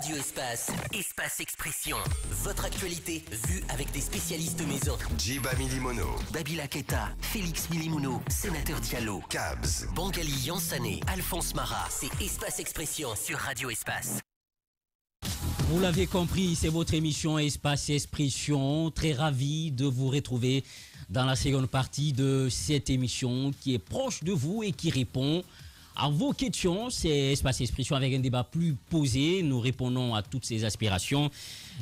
Radio Espace, Espace Expression. Votre actualité vue avec des spécialistes maison. Djiba Milimono, Babila Keita, Félix Milimono, Sénateur Diallo, Cabs, Bangali Yansané, Alphonse Marat. C'est Espace Expression sur Radio Espace. Vous l'avez compris, c'est votre émission Espace Expression. Très ravi de vous retrouver dans la seconde partie de cette émission qui est proche de vous et qui répond à vos questions. C'est Espace Expression avec un débat plus posé. Nous répondons à toutes ces aspirations.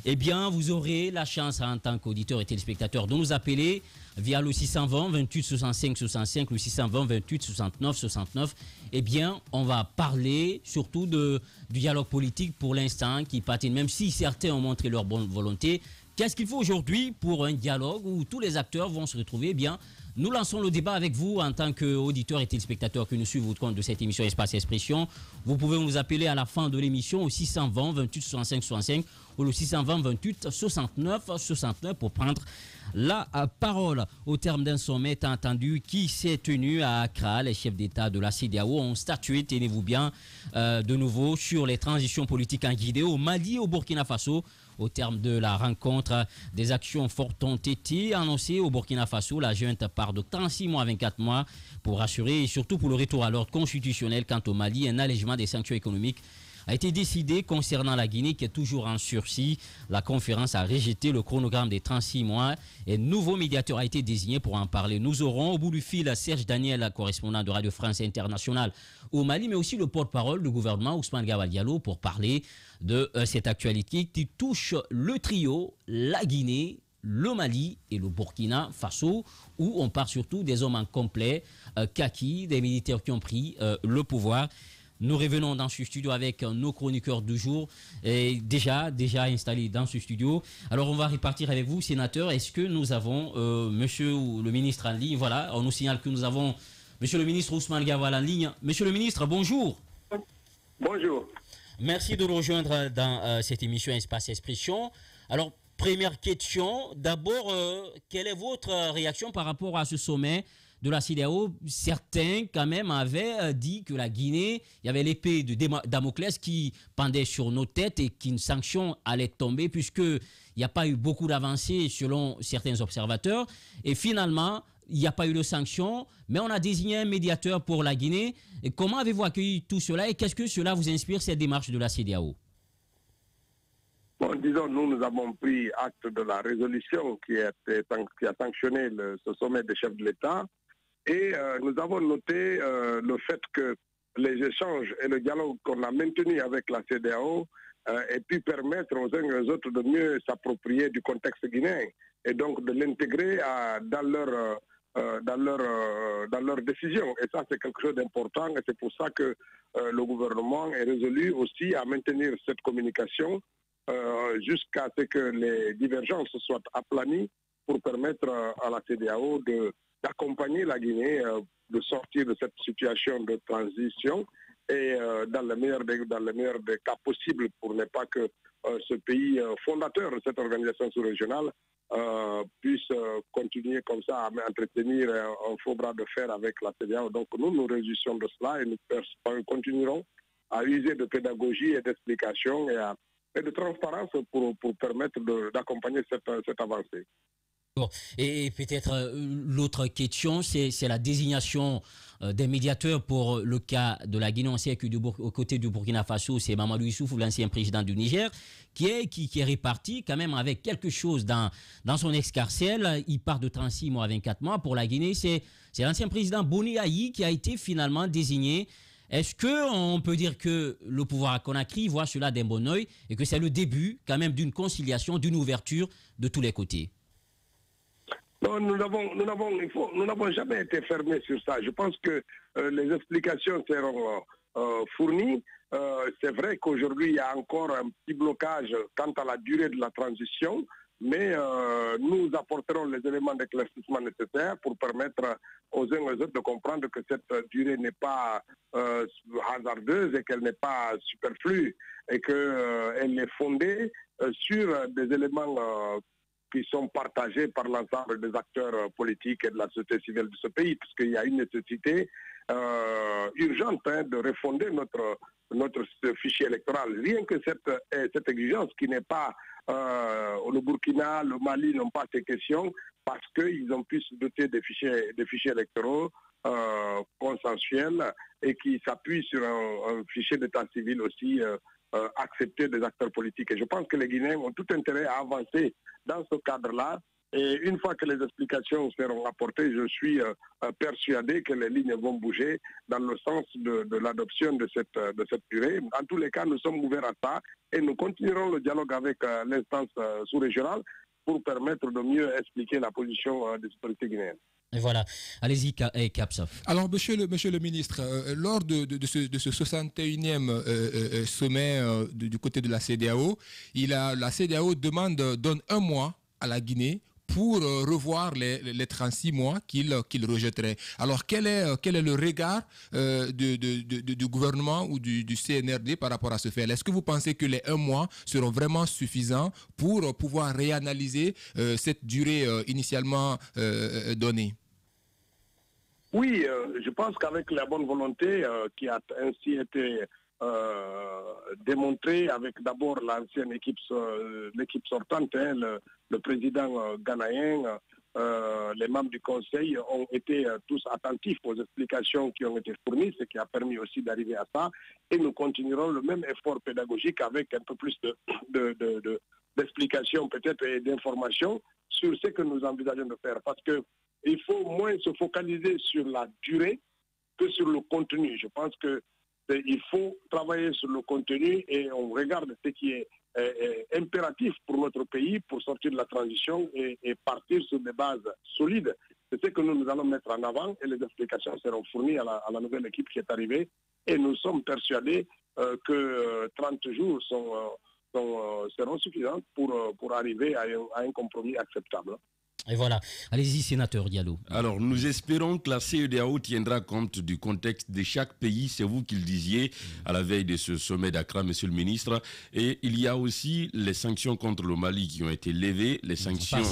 Eh bien, vous aurez la chance en tant qu'auditeur et téléspectateur de nous appeler via le 620 28 65 65, le 620 28 69 69. Eh bien, on va parler surtout du dialogue politique pour l'instant qui patine, même si certains ont montré leur bonne volonté. Qu'est-ce qu'il faut aujourd'hui pour un dialogue où tous les acteurs vont se retrouver? Eh bien, nous lançons le débat avec vous en tant qu'auditeurs et téléspectateurs qui nous suivent au compte de cette émission Espace Expression. Vous pouvez nous appeler à la fin de l'émission au 620 28 65 65 ou le 620 28 69 69 pour prendre la parole. Au terme d'un sommet entendu qui s'est tenu à Accra, les chefs d'État de la CEDEAO ont statué, tenez-vous bien, de nouveau sur les transitions politiques en Guinée, au Mali et au Burkina Faso. Au terme de la rencontre, des actions fortes ont été annoncées au Burkina Faso. La junte part de 36 mois à 24 mois pour assurer et surtout pour le retour à l'ordre constitutionnel. Quant au Mali, un allègement des sanctions économiques a été décidé concernant la Guinée qui est toujours en sursis. La conférence a rejeté le chronogramme des 36 mois et un nouveau médiateur a été désigné pour en parler. Nous aurons au bout du fil Serge Daniel, correspondant de Radio France Internationale au Mali, mais aussi le porte-parole du gouvernement Ousmane Gawal Diallo pour parler de cette actualité qui touche le trio, la Guinée, le Mali et le Burkina Faso, où on parle surtout des hommes en complet, kaki, des militaires qui ont pris le pouvoir. Nous revenons dans ce studio avec nos chroniqueurs du jour, et déjà installés dans ce studio. Alors on va repartir avec vous, sénateur. Est-ce que nous avons monsieur le ministre en ligne? Voilà, on nous signale que nous avons monsieur le ministre Ousmane Gawal en ligne. Monsieur le ministre, bonjour. Bonjour. Merci de nous rejoindre dans cette émission Espace Expression. Alors, première question. D'abord, quelle est votre réaction par rapport à ce sommet de la CEDEAO? Certains, quand même, avaient dit que la Guinée, il y avait l'épée de Damoclès qui pendait sur nos têtes et qu'une sanction allait tomber puisqu'il n'y a pas eu beaucoup d'avancées selon certains observateurs. Et finalement, il n'y a pas eu de sanctions, mais on a désigné un médiateur pour la Guinée. Et comment avez-vous accueilli tout cela et qu'est-ce que cela vous inspire, cette démarche de la CEDEAO? Bon, disons, nous avons pris acte de la résolution qui a sanctionné ce sommet des chefs de l'État et nous avons noté le fait que les échanges et le dialogue qu'on a maintenu avec la CEDEAO aient pu permettre aux uns et aux autres de mieux s'approprier du contexte guinéen et donc de l'intégrer dans leur décision. Et ça, c'est quelque chose d'important et c'est pour ça que le gouvernement est résolu aussi à maintenir cette communication jusqu'à ce que les divergences soient aplanies pour permettre à la CEDEAO d'accompagner la Guinée, de sortir de cette situation de transition et dans le meilleur des cas possibles pour ne pas que ce pays fondateur de cette organisation sous-régionale puisse continuer comme ça à entretenir un faux bras de fer avec la CEDEAO. Donc nous réjouissons de cela et nous continuerons à user de pédagogie et d'explication et de transparence pour permettre d'accompagner cette avancée. Et peut-être l'autre question, c'est la désignation des médiateurs pour le cas de la Guinée. On sait que au côté du Burkina Faso, c'est Mamadou Issoufou, l'ancien président du Niger, qui est réparti quand même avec quelque chose dans son escarcelle. Il part de 36 mois à 24 mois. Pour la Guinée, c'est l'ancien président Boni Ayi qui a été finalement désigné. Est-ce qu'on peut dire que le pouvoir à Conakry voit cela d'un bon oeil et que c'est le début quand même d'une conciliation, d'une ouverture de tous les côtés? Non, nous n'avons jamais été fermés sur ça. Je pense que les explications seront fournies. C'est vrai qu'aujourd'hui, il y a encore un petit blocage quant à la durée de la transition, mais nous apporterons les éléments d'éclaircissement nécessaires pour permettre aux uns et aux autres de comprendre que cette durée n'est pas hasardeuse et qu'elle n'est pas superflue et qu'elle est fondée sur des éléments qui sont partagés par l'ensemble des acteurs politiques et de la société civile de ce pays, puisqu'il y a une nécessité urgente de refonder notre fichier électoral. Rien que cette exigence qui n'est pas le Burkina, le Mali n'ont pas ces questions parce qu'ils ont pu se doter des fichiers électoraux consensuels et qui s'appuient sur un fichier d'état civil aussi accepté des acteurs politiques. Et je pense que les Guinéens ont tout intérêt à avancer dans ce cadre-là. Et une fois que les explications seront apportées, je suis persuadé que les lignes vont bouger dans le sens de l'adoption de cette durée. En tous les cas, nous sommes ouverts à ça et nous continuerons le dialogue avec l'instance sous-régionale pour permettre de mieux expliquer la position des autorités guinéennes. Et voilà, allez-y, Capsaf. Alors, monsieur le ministre, lors de ce 61e sommet du côté de la CEDEAO, la CEDEAO donne un mois à la Guinée pour revoir les 36 mois qu'il rejetterait. Alors, quel est le regard du gouvernement ou du CNRD par rapport à ce fait? Est-ce que vous pensez que les 1 mois seront vraiment suffisants pour pouvoir réanalyser cette durée initialement donnée? Oui, je pense qu'avec la bonne volonté qui a ainsi été démontrée avec d'abord l'ancienne l'équipe sortante, le président ghanéen, les membres du Conseil ont été tous attentifs aux explications qui ont été fournies, ce qui a permis aussi d'arriver à ça. Et nous continuerons le même effort pédagogique avec un peu plus d'explications peut-être et d'informations sur ce que nous envisageons de faire. Parce qu'il faut moins se focaliser sur la durée que sur le contenu. Je pense qu'il faut travailler sur le contenu et on regarde ce qui est impératif pour notre pays pour sortir de la transition et partir sur des bases solides. C'est ce que nous allons mettre en avant et les explications seront fournies à la nouvelle équipe qui est arrivée. Et nous sommes persuadés que 30 jours seront suffisants pour arriver à un compromis acceptable. Et voilà. Allez-y, sénateur Diallo. Alors, nous espérons que la CEDEAO tiendra compte du contexte de chaque pays. C'est vous qui le disiez à la veille de ce sommet d'Accra, monsieur le ministre. Et il y a aussi les sanctions contre le Mali qui ont été levées, les sanctions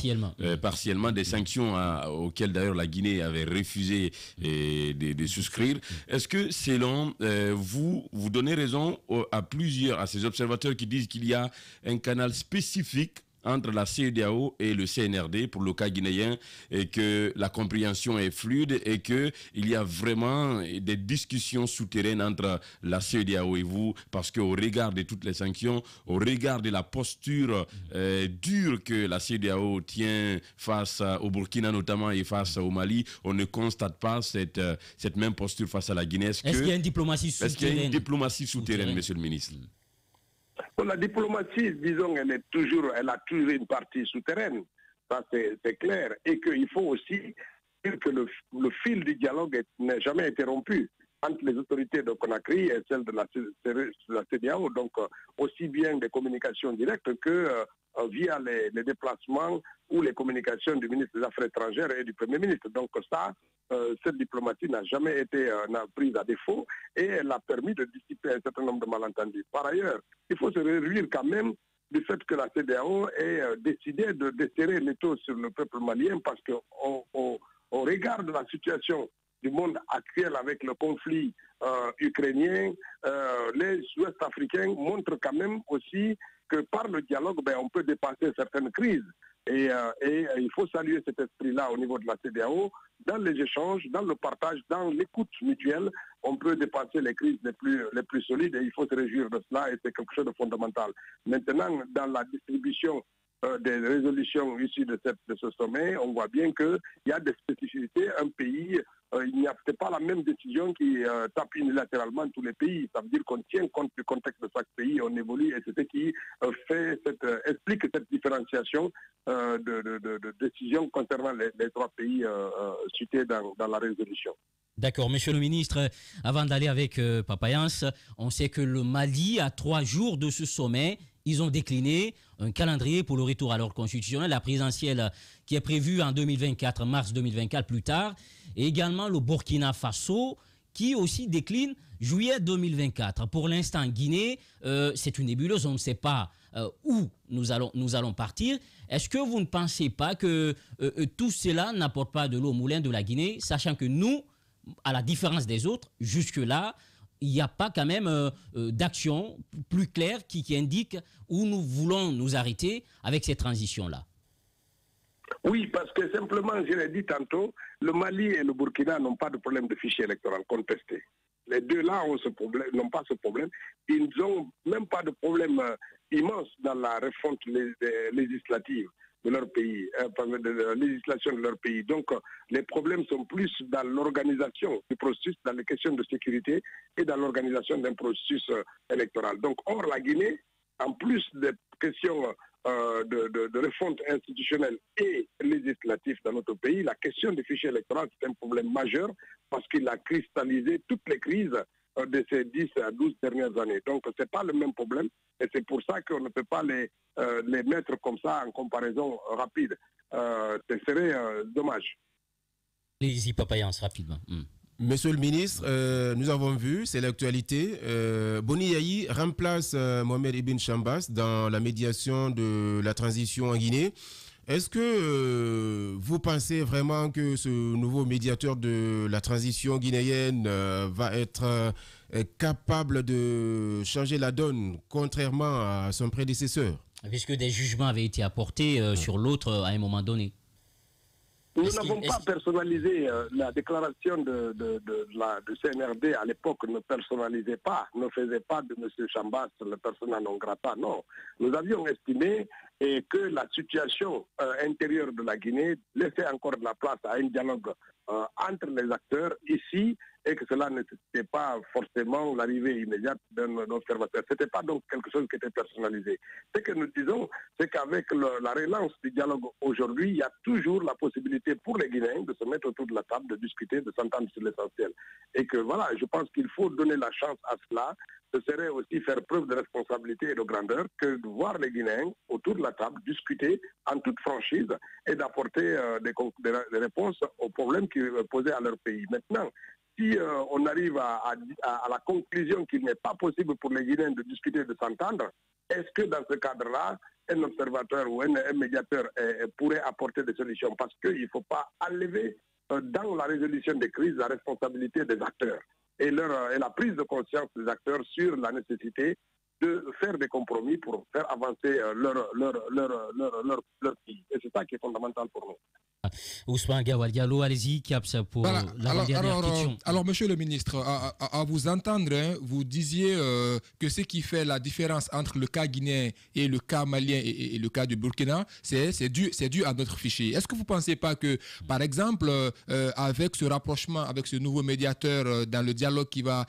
partiellement des sanctions auxquelles d'ailleurs la Guinée avait refusé de souscrire. Est-ce que selon vous donnez raison à ces observateurs qui disent qu'il y a un canal spécifique entre la CEDEAO et le CNRD pour le cas guinéen et que la compréhension est fluide et qu'il y a vraiment des discussions souterraines entre la CEDEAO et vous parce qu'au regard de toutes les sanctions, au regard de la posture dure que la CEDEAO tient face au Burkina notamment et face au Mali, on ne constate pas cette même posture face à la Guinée. Est-ce qu'il y a une diplomatie souterraine? Est-ce qu'il y a une diplomatie souterraine, monsieur le ministre? La diplomatie, disons, elle a toujours une partie souterraine, ça c'est clair, et qu'il faut aussi dire que le fil du dialogue n'a jamais été rompu entre les autorités de Conakry et celles de la CEDEAO, donc aussi bien des communications directes que via les déplacements ou les communications du ministre des Affaires étrangères et du Premier ministre. Donc ça, cette diplomatie n'a jamais été prise à défaut et elle a permis de dissiper un certain nombre de malentendus. Par ailleurs, il faut se réjouir quand même du fait que la CEDEAO ait décidé de desserrer l'étau sur le peuple malien parce qu'au regard de la situation du monde actuel avec le conflit ukrainien, les Ouest-Africains montrent quand même aussi que par le dialogue, on peut dépasser certaines crises. Et il faut saluer cet esprit-là au niveau de la CEDEAO. Dans les échanges, dans le partage, dans l'écoute mutuelle, on peut dépasser les crises les plus solides et il faut se réjouir de cela et c'est quelque chose de fondamental. Maintenant, dans la distribution des résolutions issues de ce sommet, on voit bien qu'il y a des spécificités. Un pays, il n'y a peut-être pas la même décision qui tape unilatéralement tous les pays. Ça veut dire qu'on tient compte du contexte de chaque pays, on évolue et c'est ce qui explique cette différenciation de décisions concernant les 3 pays cités dans la résolution. D'accord, monsieur le ministre, avant d'aller avec Papayance, on sait que le Mali, à 3 jours de ce sommet, ils ont décliné un calendrier pour le retour à l'ordre constitutionnel, la présidentielle qui est prévue en 2024, mars 2024 plus tard, et également le Burkina Faso qui aussi décline juillet 2024. Pour l'instant, Guinée, c'est une nébuleuse, on ne sait pas où nous allons partir. Est-ce que vous ne pensez pas que tout cela n'apporte pas de l'eau au moulin de la Guinée, sachant que nous, à la différence des autres, jusque-là, il n'y a pas quand même d'action plus claire qui indique où nous voulons nous arrêter avec ces transitions-là. Oui, parce que simplement, je l'ai dit tantôt, le Mali et le Burkina n'ont pas de problème de fichier électoral contesté. Les deux-là n'ont pas ce problème. Ils n'ont même pas de problème immense dans la refonte législative de leur pays, de la législation de leur pays. Donc, les problèmes sont plus dans l'organisation du processus, dans les questions de sécurité et dans l'organisation d'un processus électoral. Donc, or, la Guinée, en plus des questions de refonte institutionnelle et législative dans notre pays, la question du fichier électoral, c'est un problème majeur parce qu'il a cristallisé toutes les crises de ces 10 à 12 dernières années. Donc, ce n'est pas le même problème et c'est pour ça qu'on ne peut pas les mettre comme ça en comparaison rapide. Ce serait dommage. Les Papayans, rapidement. Monsieur le ministre, nous avons vu, c'est l'actualité, Boni Yayi remplace Mohamed Ibn Chambas dans la médiation de la transition en Guinée. Est-ce que vous pensez vraiment que ce nouveau médiateur de la transition guinéenne va être capable de changer la donne, contrairement à son prédécesseur? Puisque des jugements avaient été apportés sur l'autre à un moment donné. Nous n'avons pas personnalisé la déclaration de CNRD à l'époque, ne personnalisait pas, ne faisait pas de M. Chambas le persona non grata, non. Nous avions estimé que la situation intérieure de la Guinée laissait encore de la place à un dialogue entre les acteurs ici et que cela n'était pas forcément l'arrivée immédiate d'un observateur. Ce n'était pas donc quelque chose qui était personnalisé. Ce que nous disons, c'est qu'avec la relance du dialogue aujourd'hui, il y a toujours la possibilité pour les Guinéens de se mettre autour de la table, de discuter, de s'entendre sur l'essentiel. Et que voilà, je pense qu'il faut donner la chance à cela. Ce serait aussi faire preuve de responsabilité et de grandeur que de voir les Guinéens autour de la table discuter en toute franchise et d'apporter des réponses aux problèmes qui posaient à leur pays. Maintenant, si on arrive à la conclusion qu'il n'est pas possible pour les Guinéens de discuter, de s'entendre, est-ce que dans ce cadre-là, un observateur ou un médiateur pourrait apporter des solutions? Parce qu'il ne faut pas enlever dans la résolution des crises la responsabilité des acteurs et la prise de conscience des acteurs sur la nécessité de faire des compromis pour faire avancer leur pays. Et c'est ça qui est fondamental pour nous. Ousmane Gawal Diallo, allez-y, Kiapsa pour voilà. la dernière question. Alors, monsieur le ministre, à vous entendre, hein, vous disiez que ce qui fait la différence entre le cas guinéen et le cas malien et le cas du Burkina, c'est dû à notre fichier. Est-ce que vous ne pensez pas que, par exemple, avec ce rapprochement, avec ce nouveau médiateur dans le dialogue qui va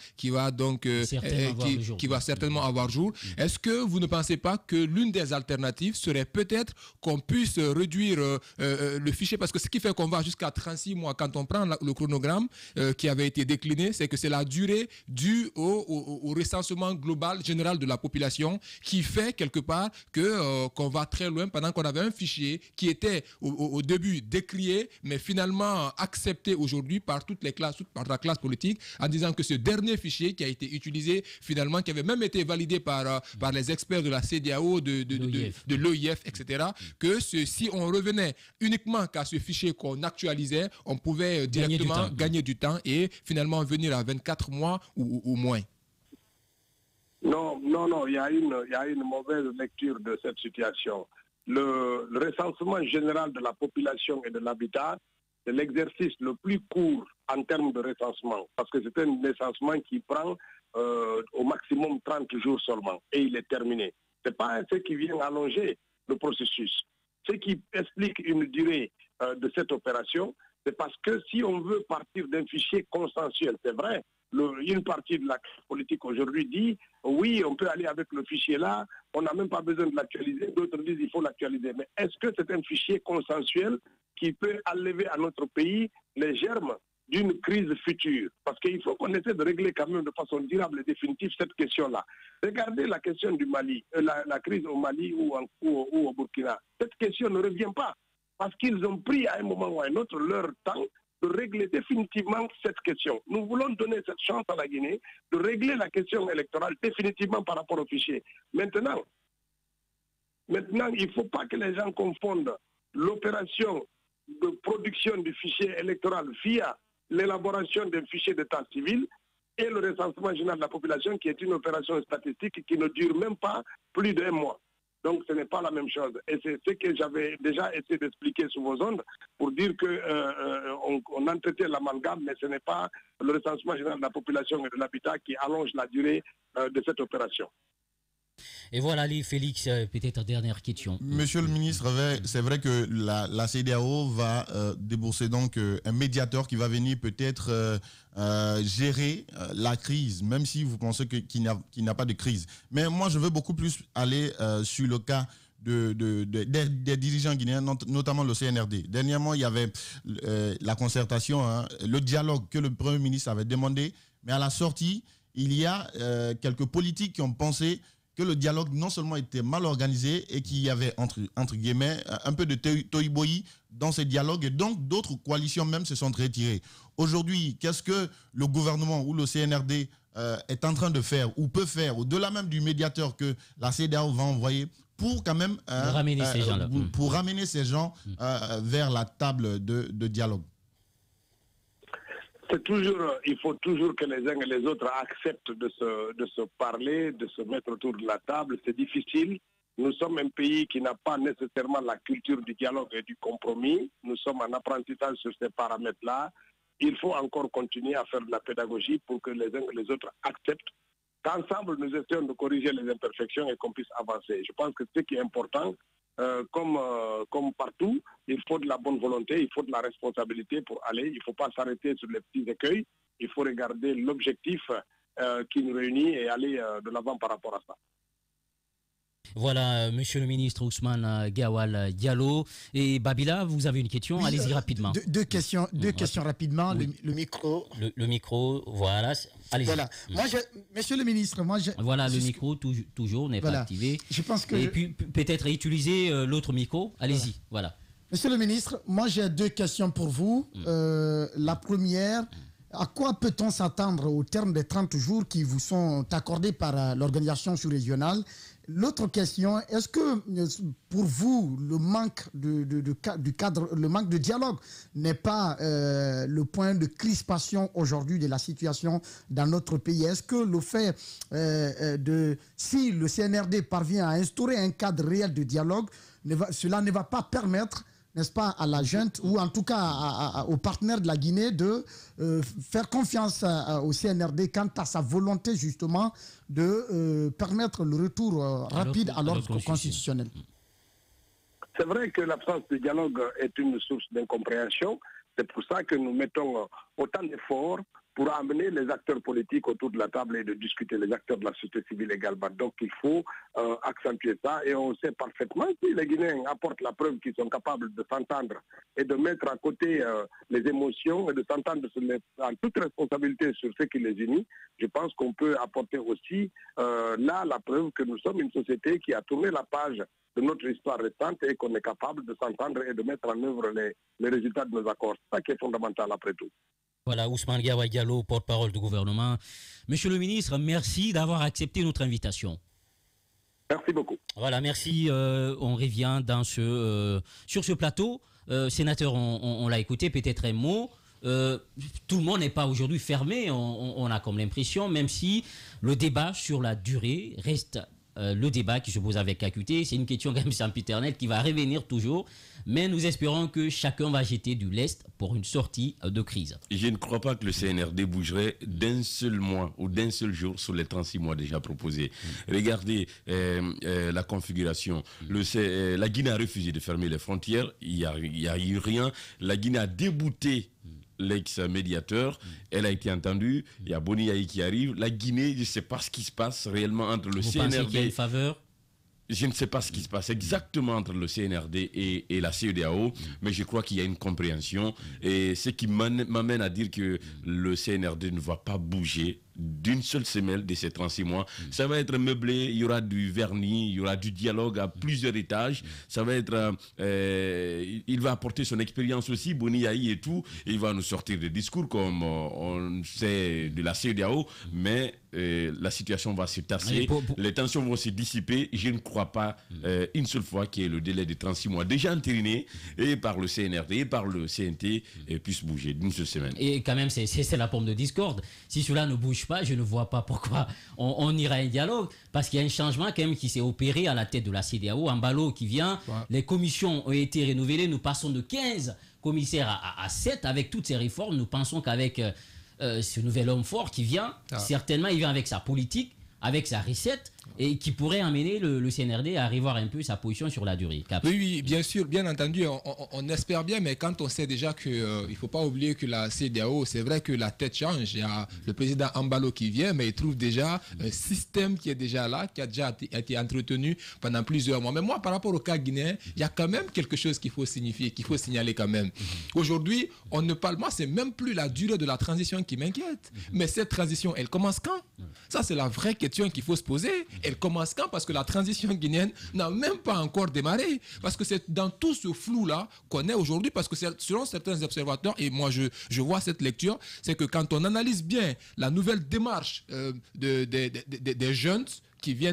certainement avoir jour, est-ce que vous ne pensez pas que l'une des alternatives serait peut-être qu'on puisse réduire le fichier? Parce que ce qui fait qu'on va jusqu'à 36 mois, quand on prend le chronogramme qui avait été décliné, c'est que c'est la durée due au recensement global général de la population qui fait quelque part qu'on va très loin pendant qu'on avait un fichier qui était au début décrié, mais finalement accepté aujourd'hui par toutes les classes, par la classe politique, en disant que ce dernier fichier qui a été utilisé finalement, qui avait même été validé par les experts de la CEDEAO, de l'OIF, etc., que si on revenait uniquement qu'à ce fichier qu'on actualisait, on pouvait directement gagner du temps et finalement venir à 24 mois ou moins. Non, il y a une mauvaise lecture de cette situation. Le recensement général de la population et de l'habitat, c'est l'exercice le plus court en termes de recensement, parce que c'est un recensement qui prend au maximum 30 jours seulement, et il est terminé. Ce n'est pas ce qui vient allonger le processus. Ce qui explique une durée de cette opération, c'est parce que si on veut partir d'un fichier consensuel, c'est vrai, une partie de la politique aujourd'hui dit oui, on peut aller avec le fichier là, on n'a même pas besoin de l'actualiser, d'autres disent il faut l'actualiser. Mais est-ce que c'est un fichier consensuel qui peut enlever à notre pays les germes d'une crise future? Parce qu'il faut qu'on essaie de régler quand même de façon durable et définitive cette question-là. Regardez la question du Mali, la crise au Mali ou au Burkina. Cette question ne revient pas. Parce qu'ils ont pris à un moment ou à un autre leur temps de régler définitivement cette question. Nous voulons donner cette chance à la Guinée de régler la question électorale définitivement par rapport au fichier. Maintenant, il ne faut pas que les gens confondent l'opération de production du fichier électoral via l'élaboration d'un fichier d'état civil et le recensement général de la population, qui est une opération statistique qui ne dure même pas plus d'1 mois. Donc ce n'est pas la même chose. Et c'est ce que j'avais déjà essayé d'expliquer sur vos ondes pour dire qu'on entretient l'amalgame, mais ce n'est pas le recensement général de la population et de l'habitat qui allonge la durée de cette opération. Et voilà, Ali Félix, peut-être dernière question. Monsieur le ministre, c'est vrai que la CEDEAO va débourser donc un médiateur qui va venir peut-être gérer la crise, même si vous pensez qu'il n'y a pas de crise. Mais moi, je veux beaucoup plus aller sur le cas des dirigeants guinéens, notamment le CNRD. Dernièrement, il y avait la concertation, le dialogue que le Premier ministre avait demandé, mais à la sortie, il y a quelques politiques qui ont pensé que le dialogue non seulement était mal organisé et qu'il y avait, entre guillemets, un peu de toïboï dans ces dialogues, et donc d'autres coalitions même se sont retirées. Aujourd'hui, qu'est-ce que le gouvernement ou le CNRD est en train de faire ou peut faire, au-delà même du médiateur que la CEDEAO va envoyer, pour quand même ramener ces gens-là. Pour ramener ces gens vers la table de dialogue? Il faut toujours que les uns et les autres acceptent de se parler, de se mettre autour de la table. C'est difficile. Nous sommes un pays qui n'a pas nécessairement la culture du dialogue et du compromis. Nous sommes en apprentissage sur ces paramètres-là. Il faut encore continuer à faire de la pédagogie pour que les uns et les autres acceptent qu'ensemble nous essayons de corriger les imperfections et qu'on puisse avancer. Je pense que ce qui est important, comme partout, il faut de la bonne volonté, il faut de la responsabilité pour aller. Il ne faut pas s'arrêter sur les petits écueils. Il faut regarder l'objectif qui nous réunit et aller de l'avant par rapport à ça. Voilà, monsieur le ministre Ousmane Gawal Diallo. Et Babila, vous avez une question? Oui, allez-y rapidement. Deux questions rapidement. Oui. Le micro. Le micro, voilà. Allez-y. Voilà. Monsieur le ministre, voilà, le micro toujours n'est pas activé. Je pense que. Et puis peut-être utiliser l'autre micro. Allez-y, voilà. Monsieur le ministre, moi j'ai deux questions pour vous. La première. À quoi peut-on s'attendre au terme des 30 jours qui vous sont accordés par l'organisation sous-régionale? L'autre question, est-ce que pour vous, le manque du cadre, le manque de dialogue n'est pas le point de crispation aujourd'hui de la situation dans notre pays? Est-ce que le fait si le CNRD parvient à instaurer un cadre réel de dialogue, cela ne va pas permettre, n'est-ce pas, à la junte ou en tout cas aux partenaires de la Guinée de faire confiance au CNRD quant à sa volonté justement de permettre le retour rapide à l'ordre constitutionnel? C'est vrai que l'absence de dialogue est une source d'incompréhension. C'est pour ça que nous mettons autant d'efforts pour amener les acteurs politiques autour de la table et de discuter, les acteurs de la société civile également. Donc il faut accentuer ça et on sait parfaitement si les Guinéens apportent la preuve qu'ils sont capables de s'entendre et de mettre à côté les émotions et de s'entendre en toute responsabilité sur ce qui les unit. Je pense qu'on peut apporter aussi là la preuve que nous sommes une société qui a tourné la page de notre histoire récente et qu'on est capable de s'entendre et de mettre en œuvre les résultats de nos accords. C'est ça qui est fondamental après tout. Voilà, Ousmane Gawal Diallo, porte-parole du gouvernement. Monsieur le ministre, merci d'avoir accepté notre invitation. Merci beaucoup. Voilà, merci. On revient sur ce plateau. Sénateur, on l'a écouté, peut-être un mot. Tout le monde n'est pas aujourd'hui fermé, on a comme l'impression, même si le débat sur la durée reste le débat qui se pose avec acuité. C'est une question quand même sempiternelle qui va revenir toujours, mais nous espérons que chacun va jeter du lest pour une sortie de crise. Je ne crois pas que le CNRD bougerait d'un seul mois ou d'un seul jour sur les 36 mois déjà proposés. Regardez la configuration. La Guinée a refusé de fermer les frontières, il n'y a eu rien. La Guinée a débouté l'ex-médiateur, elle a été entendue, il y a Boni Yayi qui arrive, la Guinée, je ne sais pas ce qui se passe réellement entre le CNRD... Vous pensez qu'il y a une faveur? Je ne sais pas ce qui se passe exactement entre le CNRD et la CEDEAO, mais je crois qu'il y a une compréhension, et ce qui m'amène à dire que le CNRD ne va pas bouger d'une seule semelle de ces 36 mois. Ça va être meublé, il y aura du vernis, il y aura du dialogue à plusieurs étages. Ça va être... il va apporter son expérience aussi, Boni Yayi et tout. Il va nous sortir des discours comme on sait de la CEDEAO, mais la situation va se tasser, les tensions vont se dissiper. Je ne crois pas une seule fois qu'il y ait le délai de 36 mois déjà entériné et par le CNRD et par le CNT puisse bouger d'une seule semaine. Et quand même, c'est la pomme de discorde. Si cela ne bouge touche pas, je ne vois pas pourquoi on ira à un dialogue. Parce qu'il y a un changement quand même qui s'est opéré à la tête de la CEDEAO. Ambalo qui vient, les commissions ont été renouvelées. Nous passons de 15 commissaires à 7 avec toutes ces réformes. Nous pensons qu'avec ce nouvel homme fort qui vient, certainement il vient avec sa politique, avec sa recette, et qui pourrait amener le CNRD à revoir un peu sa position sur la durée. Oui, bien sûr, bien entendu, on espère bien, mais quand on sait déjà qu'il ne faut pas oublier que la CEDEAO, c'est vrai que la tête change. Il y a le président Ambalo qui vient, mais il trouve déjà un système qui est déjà là, qui a déjà été entretenu pendant plusieurs mois. Mais moi, par rapport au cas guinéen, il y a quand même quelque chose qu'il faut signifier, qu'il faut signaler quand même. Aujourd'hui, on ne parle, moi, c'est même plus la durée de la transition qui m'inquiète. Mais cette transition, elle commence quand? Ça, c'est la vraie question qu'il faut se poser. Elle commence quand? Parce que la transition guinéenne n'a même pas encore démarré. Parce que c'est dans tout ce flou-là qu'on est aujourd'hui. Parce que selon certains observateurs, et moi je vois cette lecture, c'est que quand on analyse bien la nouvelle démarche des jeunes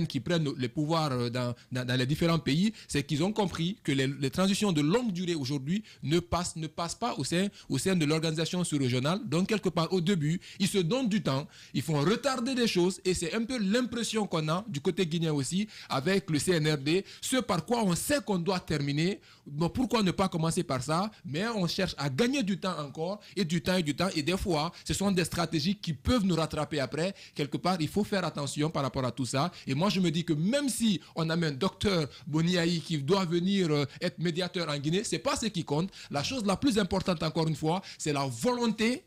qui prennent les pouvoirs dans les différents pays, c'est qu'ils ont compris que les transitions de longue durée aujourd'hui ne passent pas au sein de l'organisation sous-régionale. Donc, quelque part, au début, ils se donnent du temps, ils font retarder des choses, et c'est un peu l'impression qu'on a du côté guinéen aussi, avec le CNRD, ce par quoi on sait qu'on doit terminer. Bon, pourquoi ne pas commencer par ça? Mais on cherche à gagner du temps encore, et du temps, et des fois, ce sont des stratégies qui peuvent nous rattraper après. Quelque part, il faut faire attention par rapport à tout ça. Et moi, je me dis que même si on amène docteur Boniaï qui doit venir être médiateur en Guinée, ce n'est pas ce qui compte. La chose la plus importante, encore une fois, c'est la volonté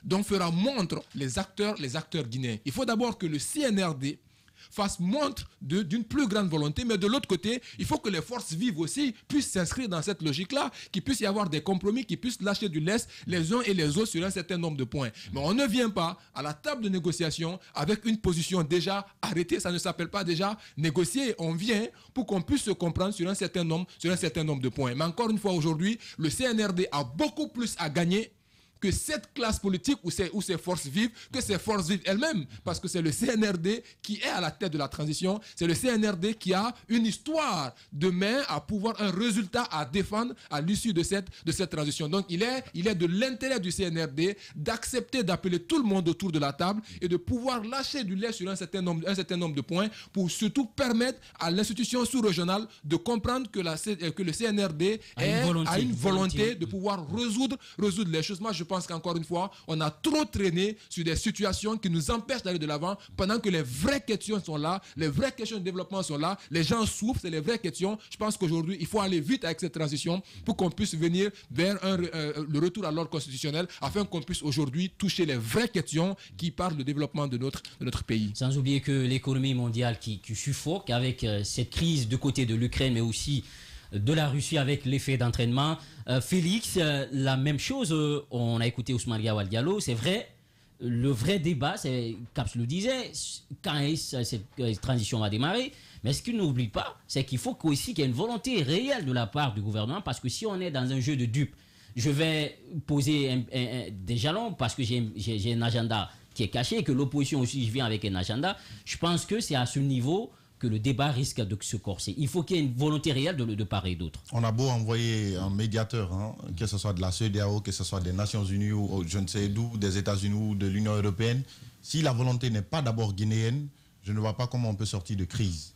dont fera montre les acteurs guinéens. Il faut d'abord que le CNRD fasse montre d'une plus grande volonté, mais de l'autre côté, il faut que les forces vives aussi puissent s'inscrire dans cette logique-là, qu'il puisse y avoir des compromis, qu'ils puissent lâcher du lest les uns et les autres sur un certain nombre de points. Mais on ne vient pas à la table de négociation avec une position déjà arrêtée, ça ne s'appelle pas déjà négocier, on vient pour qu'on puisse se comprendre sur un certain nombre de points. Mais encore une fois, aujourd'hui, le CNRD a beaucoup plus à gagner que cette classe politique ou ces forces vives, que ces forces vives elles-mêmes, parce que c'est le CNRD qui est à la tête de la transition, c'est le CNRD qui a une histoire demain à pouvoir, un résultat à défendre à l'issue de cette transition. Donc il est de l'intérêt du CNRD d'accepter d'appeler tout le monde autour de la table et de pouvoir lâcher du lait sur un certain nombre de points pour surtout permettre à l'institution sous-régionale de comprendre que le CNRD a une volonté de pouvoir résoudre les choses. Moi, je pense qu'encore une fois, on a trop traîné sur des situations qui nous empêchent d'aller de l'avant pendant que les vraies questions sont là, les vraies questions de développement sont là, les gens souffrent, c'est les vraies questions. Je pense qu'aujourd'hui, il faut aller vite avec cette transition pour qu'on puisse venir vers le retour à l'ordre constitutionnel afin qu'on puisse aujourd'hui toucher les vraies questions qui parlent de développement de notre pays. Sans oublier que l'économie mondiale qui suffoque avec cette crise du côté de l'Ukraine, mais aussi de la Russie avec l'effet d'entraînement. Félix, la même chose, on a écouté Ousmane Gawal Diallo, c'est vrai, le vrai débat, c'est, Caps le disait, quand cette transition va démarrer, mais ce qu'il n'oublie pas, c'est qu'il faut aussi qu'il y ait une volonté réelle de la part du gouvernement, parce que si on est dans un jeu de dupes, je vais poser des jalons parce que j'ai un agenda qui est caché, et que l'opposition aussi vient avec un agenda, je pense que c'est à ce niveau que le débat risque de se corser. Il faut qu'il y ait une volonté réelle de part et d'autre. On a beau envoyer un médiateur, que ce soit de la CEDEAO, que ce soit des Nations Unies ou je ne sais d'où, des États-Unis ou de l'Union européenne, si la volonté n'est pas d'abord guinéenne, je ne vois pas comment on peut sortir de crise.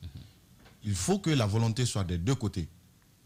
Il faut que la volonté soit des deux côtés.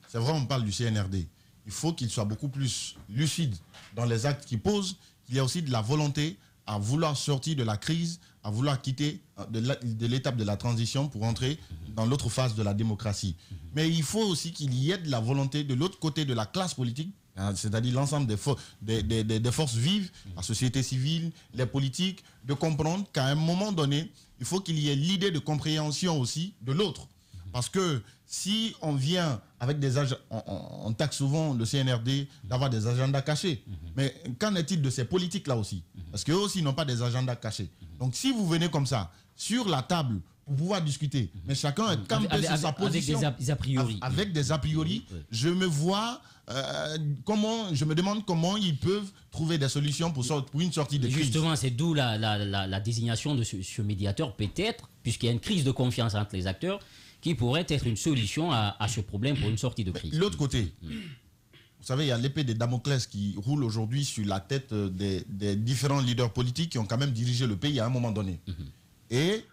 C'est vrai, on parle du CNRD. Il faut qu'il soit beaucoup plus lucide dans les actes qu'il pose. Il y a aussi de la volonté à vouloir sortir de la crise, à vouloir quitter de l'étape de la transition pour entrer dans l'autre phase de la démocratie. Mais il faut aussi qu'il y ait de la volonté de l'autre côté de la classe politique, c'est-à-dire l'ensemble des forces vives, la société civile, les politiques, de comprendre qu'à un moment donné, il faut qu'il y ait l'idée de compréhension aussi de l'autre. Parce que si on vient avec des agendas, on taxe souvent le CNRD d'avoir des agendas cachés. Mais qu'en est-il de ces politiques-là aussi? Parce qu'eux aussi n'ont pas des agendas cachés. Donc si vous venez comme ça, sur la table, pour pouvoir discuter, mais chacun est campé sur sa position. Avec des a priori. Avec des a priori, je me demande comment ils peuvent trouver des solutions pour une sortie de crise. Justement, c'est d'où la désignation de ce médiateur, peut-être, puisqu'il y a une crise de confiance entre les acteurs, qui pourrait être une solution à ce problème pour une sortie de crise. L'autre côté, vous savez, il y a l'épée des Damoclès qui roule aujourd'hui sur la tête des différents leaders politiques qui ont quand même dirigé le pays à un moment donné. Et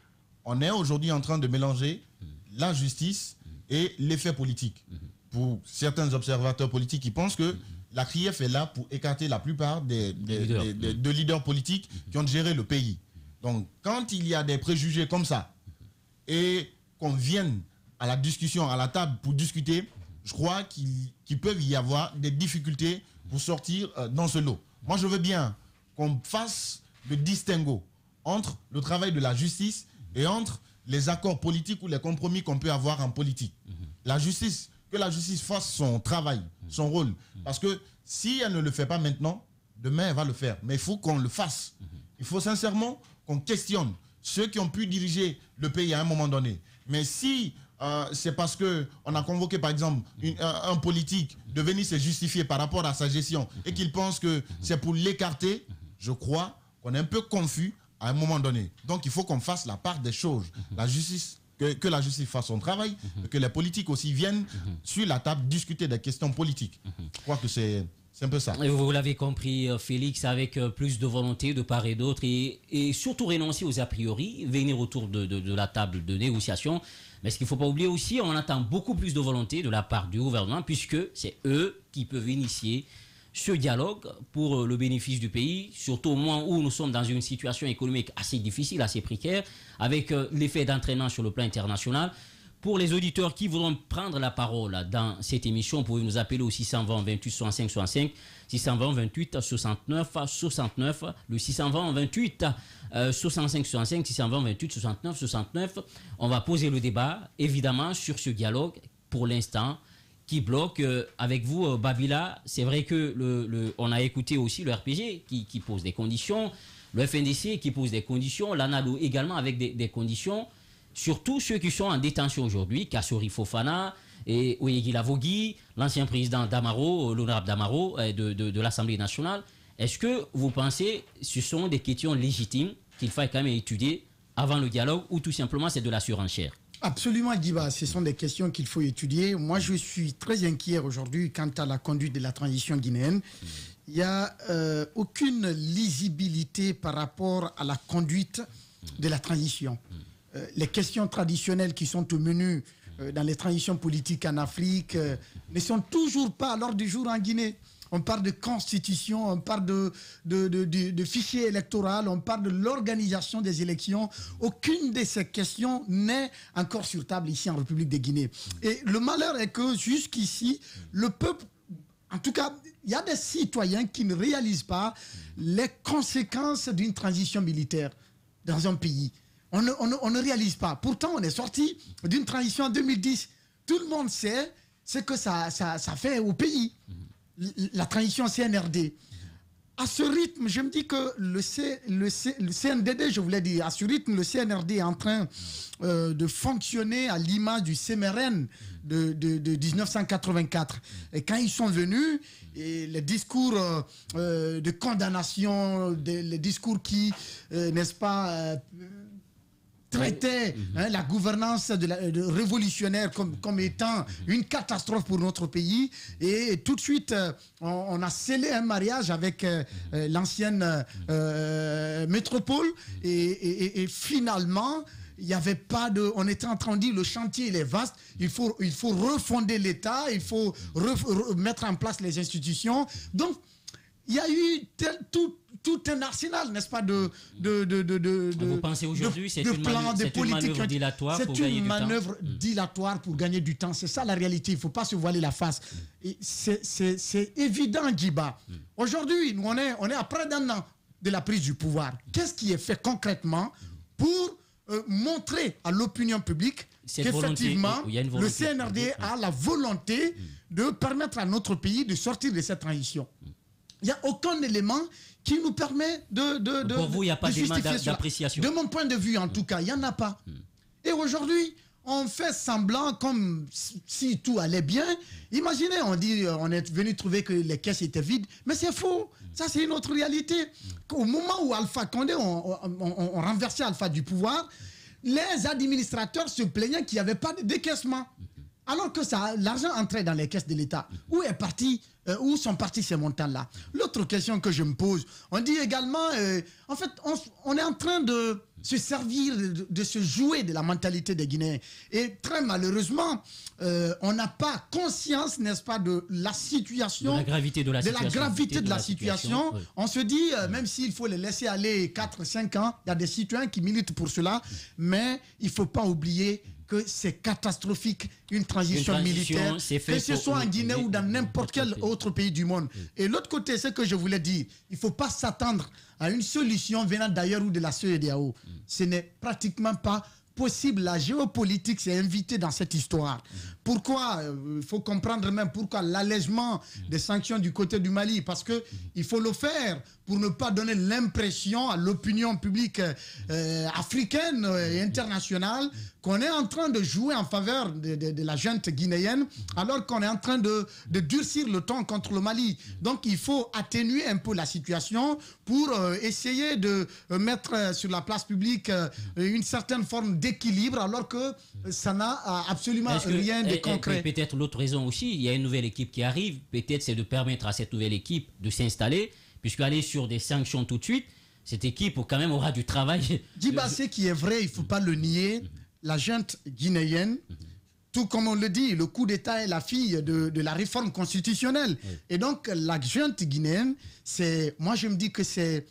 on est aujourd'hui en train de mélanger la justice et l'effet politique. Pour certains observateurs politiques qui pensent que la CRIEF est là pour écarter la plupart des leaders politiques qui ont géré le pays. Donc, quand il y a des préjugés comme ça, et qu'on vienne à la discussion, à la table pour discuter, je crois qu'il peut y avoir des difficultés pour sortir dans ce lot. Moi, je veux bien qu'on fasse le distinguo entre le travail de la justice et entre les accords politiques ou les compromis qu'on peut avoir en politique. La justice, que la justice fasse son travail, son rôle. Parce que si elle ne le fait pas maintenant, demain, elle va le faire. Mais il faut qu'on le fasse. Il faut sincèrement qu'on questionne ceux qui ont pu diriger le pays à un moment donné. Mais si c'est parce qu'on a convoqué, par exemple, un politique de venir se justifier par rapport à sa gestion et qu'il pense que c'est pour l'écarter, je crois qu'on est un peu confus à un moment donné. Donc, il faut qu'on fasse la part des choses. La justice, que la justice fasse son travail, et que les politiques aussi viennent sur la table discuter des questions politiques. Je crois que c'est un peu ça. Et vous l'avez compris, Félix, avec plus de volonté de part et d'autre et surtout renoncer aux a priori, venir autour de la table de négociation. Mais ce qu'il ne faut pas oublier aussi, on attend beaucoup plus de volonté de la part du gouvernement puisque c'est eux qui peuvent initier ce dialogue pour le bénéfice du pays, surtout au moment où nous sommes dans une situation économique assez difficile, assez précaire, avec l'effet d'entraînement sur le plan international. Pour les auditeurs qui voudront prendre la parole dans cette émission, vous pouvez nous appeler au 620 28 65 65, 620 28 69 69, le 620 28 65 65, 620 28 69 69. On va poser le débat, évidemment, sur ce dialogue, pour l'instant, qui bloque. Avec vous, Babila, c'est vrai que on a écouté aussi le RPG qui pose des conditions, le FNDC qui pose des conditions, l'ANALO également avec des conditions. Surtout ceux qui sont en détention aujourd'hui, Kassori Fofana et Oyegi Lavogui, l'ancien président Damaro, l'honorable Damaro de l'Assemblée nationale. Est-ce que vous pensez que ce sont des questions légitimes qu'il faut quand même étudier avant le dialogue ou tout simplement c'est de la surenchère? Absolument, Guiba. Ce sont des questions qu'il faut étudier. Moi, je suis très inquiet aujourd'hui quant à la conduite de la transition guinéenne. Il n'y a aucune lisibilité par rapport à la conduite de la transition. Les questions traditionnelles qui sont au menu dans les transitions politiques en Afrique ne sont toujours pas à l'ordre du jour en Guinée. On parle de constitution, on parle de fichier électoral, on parle de l'organisation des élections. Aucune de ces questions n'est encore sur table ici en République de Guinée. Et le malheur est que jusqu'ici, le peuple, en tout cas, il y a des citoyens qui ne réalisent pas les conséquences d'une transition militaire dans un pays. On ne réalise pas. Pourtant, on est sorti d'une transition en 2010. Tout le monde sait ce que ça fait au pays. La transition CNRD. À ce rythme, je me dis que le CNDD, je voulais dire, à ce rythme, le CNRD est en train de fonctionner à l'image du CMRN de 1984. Et quand ils sont venus, et les discours de condamnation, les discours qui, n'est-ce pas, traitaient la gouvernance révolutionnaire comme étant une catastrophe pour notre pays. Et tout de suite, on a scellé un mariage avec l'ancienne métropole. Et finalement, il n'y avait pas de... On était en train de dire, le chantier, il est vaste. Il faut refonder l'État. Il faut mettre en place les institutions. Donc, il y a eu tout un arsenal, n'est-ce pas, vous pensez aujourd'hui c'est une manœuvre dilatoire pour gagner du temps? C'est une manœuvre dilatoire pour gagner du temps. C'est ça la réalité. Il ne faut pas se voiler la face. C'est évident, Djiba. Aujourd'hui, nous, on est à près d'un an de la prise du pouvoir. Qu'est-ce qui est fait concrètement pour montrer à l'opinion publique qu'effectivement, le CNRD a la volonté de permettre à notre pays de sortir de cette transition? Il n'y a aucun élément qui nous permet de Pour vous, il n'y a pas d'élément d'appréciation. De mon point de vue, en tout cas, il n'y en a pas. Et aujourd'hui, on fait semblant comme si tout allait bien. Imaginez, on dit, on est venu trouver que les caisses étaient vides. Mais c'est faux. Ça, c'est une autre réalité. Au moment où Alpha Condé, on renversait Alpha du pouvoir, les administrateurs se plaignaient qu'il n'y avait pas de décaissement. Alors que l'argent entrait dans les caisses de l'État. Où est parti Où sont partis ces montants-là? L'autre question que je me pose, on dit également, en fait, on est en train de se servir, de se jouer de la mentalité des Guinéens. Et très malheureusement, on n'a pas conscience, n'est-ce pas, de la situation, de la gravité de la situation. Oui. On se dit, même s'il faut les laisser aller 4-5 ans, il y a des citoyens qui militent pour cela, mais il ne faut pas oublier que c'est catastrophique, une transition militaire, que ce soit en Guinée ou dans n'importe quel autre pays du monde. Et l'autre côté, c'est que je voulais dire, il ne faut pas s'attendre à une solution venant d'ailleurs ou de la CEDEAO. Ce n'est pratiquement pas possible. La géopolitique s'est invitée dans cette histoire. Pourquoi? Il faut comprendre même pourquoi l'allègement des sanctions du côté du Mali. Parce qu'il faut le faire pour ne pas donner l'impression à l'opinion publique africaine et internationale qu'on est en train de jouer en faveur de la junte guinéenne alors qu'on est en train de durcir le ton contre le Mali. Donc il faut atténuer un peu la situation pour essayer de mettre sur la place publique une certaine forme d'équilibre alors que ça n'a absolument rien de concret. Peut-être l'autre raison aussi, il y a une nouvelle équipe qui arrive, peut-être c'est de permettre à cette nouvelle équipe de s'installer, puisqu'aller sur des sanctions tout de suite, cette équipe quand même aura du travail. Djiba, ce qui est vrai, il ne faut pas le nier, la junte guinéenne, tout comme on le dit, le coup d'État est la fille de la réforme constitutionnelle. Oui. Et donc la junte guinéenne, moi je me dis que c'est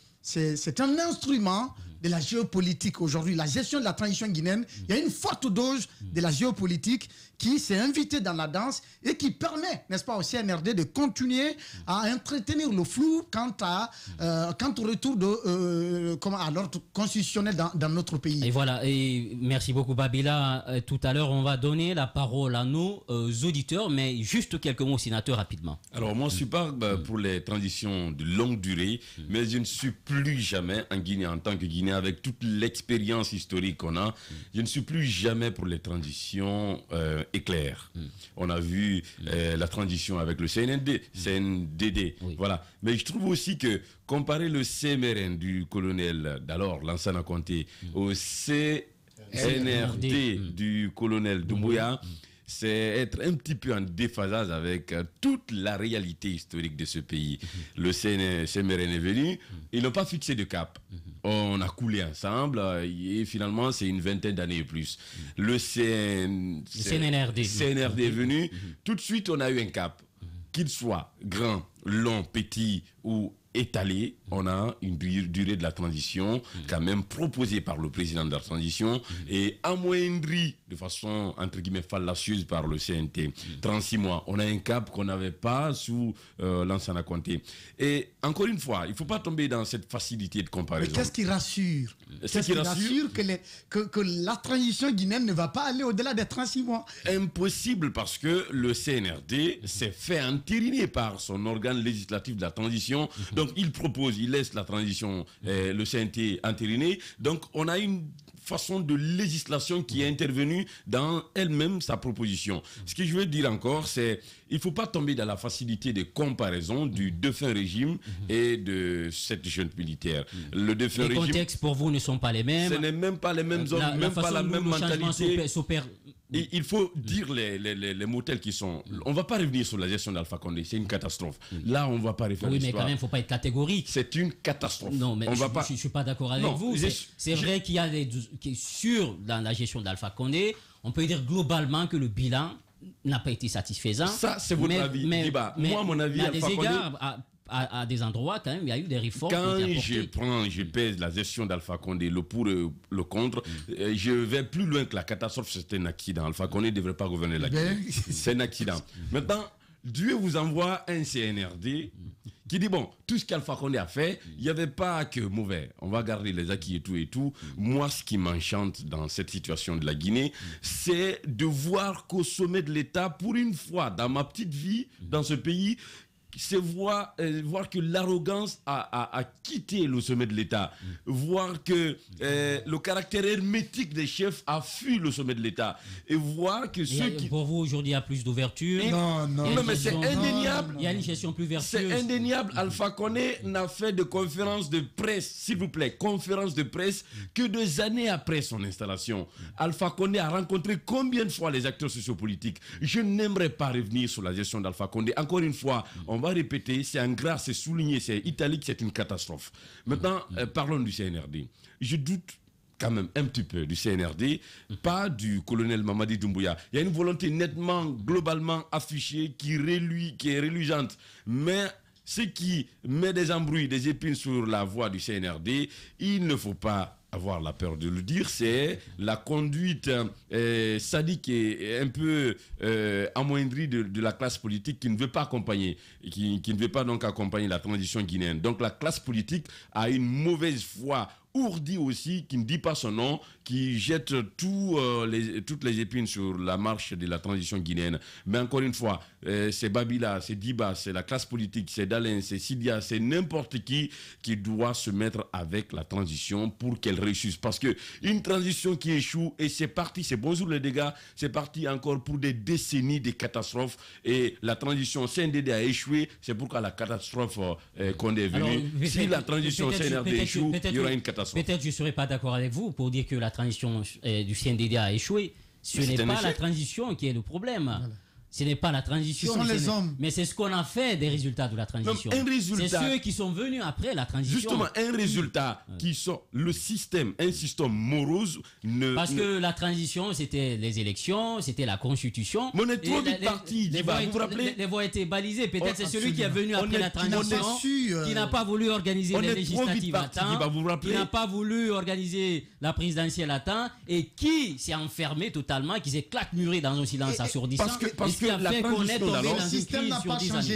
un instrument de la géopolitique aujourd'hui. La gestion de la transition guinéenne, il y a une forte dose de la géopolitique qui s'est invitée dans la danse et qui permet, n'est-ce pas, au CNRD de continuer à entretenir le flou quant au retour à l'ordre constitutionnel dans notre pays. Et voilà, et merci beaucoup Babila. Tout à l'heure, on va donner la parole à nos auditeurs, mais juste quelques mots, sénateur, rapidement. Alors moi, je suis pas pour les transitions de longue durée, mais je ne suis plus jamais en Guinée, en tant que Guinéen, avec toute l'expérience historique qu'on a, je ne suis plus jamais pour les transitions éclairs. On a vu la transition avec le CNDD, voilà. Mais je trouve aussi que comparer le CMRN du colonel d'alors, Lansana Conté, au CNRD du colonel Doumbouya, c'est être un petit peu en déphasage avec toute la réalité historique de ce pays. Le CMRN est venu, ils n'ont pas fixé de cap. On a coulé ensemble et finalement c'est une vingtaine d'années et plus. Le CNRD est venu, tout de suite on a eu un cap. Qu'il soit grand, long, petit ou étalé, on a une durée de la transition quand même proposée par le président de la transition et amoindrie de façon entre guillemets fallacieuse par le CNT. 36 mois, on a un cap qu'on n'avait pas sous Lansana Conté. Et encore une fois, il ne faut pas tomber dans cette facilité de comparaison. Mais qu'est-ce qui rassure? Qu'est-ce qui rassure que la transition guinéenne ne va pas aller au-delà des 36 mois? Impossible, parce que le CNRD s'est fait entériner par son organe législatif de la transition. Donc il propose, il laisse la transition, le CNT entériné. Donc on a une façon de législation qui est intervenue dans elle-même sa proposition. Ce que je veux dire encore, c'est il ne faut pas tomber dans la facilité de comparaison du défunt régime et de cette junte militaire. Le défunt régime... Les contextes pour vous ne sont pas les mêmes. Ce n'est même pas les mêmes hommes, même pas la même mentalité. Il faut dire les mots tels qu'ils sont. On ne va pas revenir sur la gestion d'Alpha Condé, c'est une catastrophe. Là, on ne va pas refaire l'histoire. Oui, mais quand même, il ne faut pas être catégorique. C'est une catastrophe. Non, mais je ne suis pas d'accord avec vous. C'est vrai qu'il y a dans la gestion d'Alpha Condé, on peut dire globalement que le bilan n'a pas été satisfaisant. Ça, c'est votre avis. Moi, mon avis, à des égards, à des endroits, quand même, il y a eu des réformes. Quand je pèse la gestion d'Alpha Condé, le pour et le contre, je vais plus loin que la catastrophe, c'est un accident. Alpha Condé ne devrait pas gouverner la Guinée. C'est un accident. Maintenant, Dieu vous envoie un CNRD qui dit, bon, tout ce qu'Alpha Condé a fait, il n'y avait pas que mauvais. On va garder les acquis et tout et tout. Moi, ce qui m'enchante dans cette situation de la Guinée, c'est de voir qu'au sommet de l'État, pour une fois dans ma petite vie, dans ce pays, c'est voir que l'arrogance a quitté le sommet de l'État, voir que le caractère hermétique des chefs a fui le sommet de l'État, et voir que ceux qui... Pour vous, aujourd'hui, il y a plus d'ouverture. Non, mais c'est indéniable. Il y a une gestion plus vertueuse. C'est indéniable. Alpha Condé n'a fait de conférence de presse, s'il vous plaît, conférence de presse, que 2 années après son installation. Alpha Condé a rencontré combien de fois les acteurs sociopolitiques? Je n'aimerais pas revenir sur la gestion d'Alpha Condé. Encore une fois, on va va répéter, c'est en gras, c'est souligné, c'est italique, c'est une catastrophe. Maintenant, parlons du CNRD. Je doute quand même un petit peu du CNRD, pas du colonel Mamadi Doumbouya. Il y a une volonté nettement, globalement affichée qui est reluisante. Mais ce qui met des embrouilles, des épines sur la voie du CNRD, il ne faut pas avoir la peur de le dire, c'est la conduite sadique et un peu amoindrie de la classe politique qui ne veut pas accompagner, qui ne veut pas donc accompagner la transition guinéenne. Donc la classe politique a une mauvaise foi ourdi aussi, qui ne dit pas son nom, qui jette toutes les épines sur la marche de la transition guinéenne. Mais encore une fois, c'est Babila, c'est Diba, c'est la classe politique, c'est Dalen, c'est Sidia, c'est n'importe qui doit se mettre avec la transition pour qu'elle réussisse. Parce qu'une transition qui échoue, et c'est parti, c'est bonjour les dégâts, c'est parti encore pour des décennies de catastrophes. Et la transition CNDD a échoué, c'est pourquoi la catastrophe qu'on est venue. Si la transition CNRD échoue, il y aura une catastrophe. Peut-être je ne serai pas d'accord avec vous pour dire que la transition du CNDD a échoué. Ce n'est pas la transition qui est le problème. Voilà. Ce n'est pas la transition, ce sont les hommes. Mais c'est ce qu'on a fait des résultats de la transition. C'est ceux qui sont venus après la transition. Justement, un résultat qui sont un système morose. Parce que la transition, c'était les élections, c'était la constitution. Mais on est trop vite parti. Vous vous rappelez ? Les voies étaient balisées. Peut-être c'est celui qui est venu après la transition, qui n'a pas voulu organiser les législatives à temps, qui n'a pas voulu organiser la présidentielle à temps et qui s'est enfermé totalement, qui s'est claquemuré dans un silence assourdissant. Parce que la transition d'alors,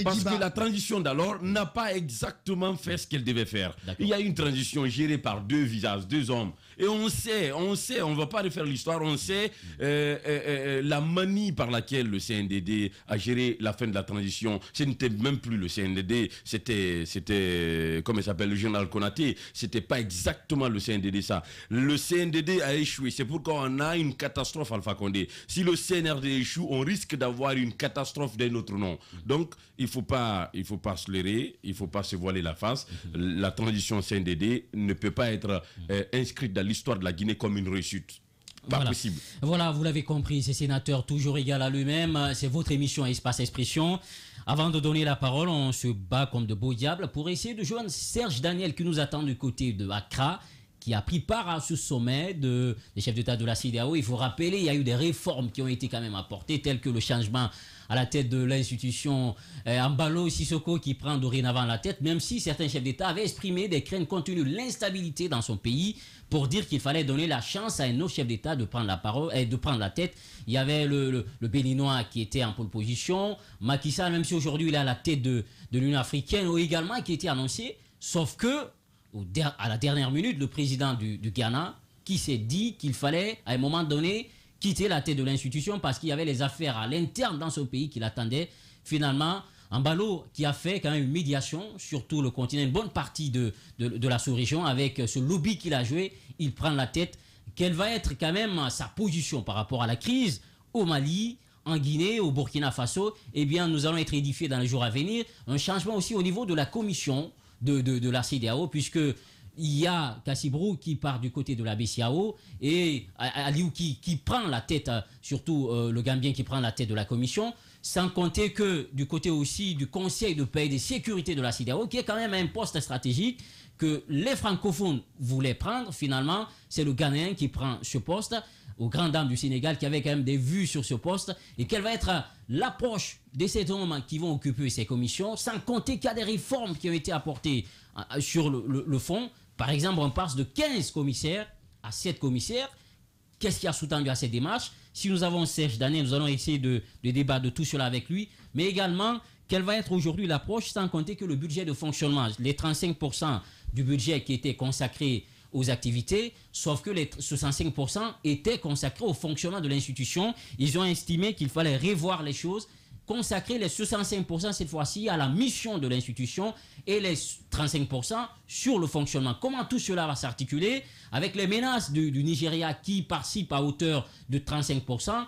parce que la transition d'alors n'a pas exactement fait ce qu'elle devait faire. Il y a une transition gérée par deux visages, deux hommes. Et on sait, on ne va pas refaire l'histoire, on sait la manie par laquelle le CNDD a géré la fin de la transition. Ce n'était même plus le CNDD, c'était comment il s'appelle, le général Konaté. C'était pas exactement le CNDD ça. Le CNDD a échoué, c'est pourquoi on a une catastrophe Alpha Condé. Si le CNRD échoue, on risque d'avoir une catastrophe d'un autre nom. Donc, il faut pas se leurrer, il ne faut pas se voiler la face. La transition CNDD ne peut pas être inscrite dans l'histoire de la Guinée comme une réussite. Pas possible. Voilà, vous l'avez compris, c'est sénateur toujours égal à lui-même. C'est votre émission Espace Expression. Avant de donner la parole, on se bat comme de beaux diables pour essayer de joindre Serge Daniel qui nous attend du côté de Accra, qui a pris part à ce sommet des chefs d'État de la CEDEAO. Il faut rappeler, il y a eu des réformes qui ont été quand même apportées, telles que le changement à la tête de l'institution Ambalo Sissoko qui prend dorénavant la tête, même si certains chefs d'État avaient exprimé des craintes compte tenu de l'instabilité dans son pays pour dire qu'il fallait donner la chance à un autre chef d'État de prendre la parole et de prendre la tête. Il y avait le Béninois qui était en pole position, Macky Sall, même si aujourd'hui il est à la tête de l'Union africaine, également qui était annoncé, sauf que à la dernière minute, le président du Ghana qui s'est dit qu'il fallait à un moment donné quitter la tête de l'institution parce qu'il y avait les affaires à l'interne dans ce pays qui l'attendaient. Finalement, Ambalo qui a fait quand même une médiation sur tout le continent, une bonne partie de la sous-région avec ce lobby qu'il a joué, il prend la tête. Quelle va être quand même sa position par rapport à la crise au Mali, en Guinée, au Burkina Faso? Eh bien, nous allons être édifiés dans les jours à venir. Un changement aussi au niveau de la commission de la CEDEAO, puisque il y a Kassibrou qui part du côté de la BCAO et Aliou qui prend la tête, surtout le Gambien qui prend la tête de la commission, sans compter que du côté aussi du Conseil de paix et de sécurité de la CEDEAO, qui est quand même un poste stratégique que les francophones voulaient prendre. Finalement, c'est le Ghanéen qui prend ce poste, aux grandes dames du Sénégal qui avaient quand même des vues sur ce poste. Et quelle va être l'approche de ces hommes qui vont occuper ces commissions, sans compter qu'il y a des réformes qui ont été apportées sur le fond. Par exemple, on passe de 15 commissaires à 7 commissaires. Qu'est-ce qui a sous-tendu à cette démarche? Si nous avons Serge Daniel, nous allons essayer de débattre de tout cela avec lui. Mais également, quelle va être aujourd'hui l'approche, sans compter que le budget de fonctionnement, les 35% du budget qui était consacré aux activités, sauf que les 65% étaient consacrés au fonctionnement de l'institution. Ils ont estimé qu'il fallait revoir les choses, consacrer les 65% cette fois-ci à la mission de l'institution et les 35% sur le fonctionnement. Comment tout cela va s'articuler avec les menaces du Nigeria qui participe à hauteur de 38%,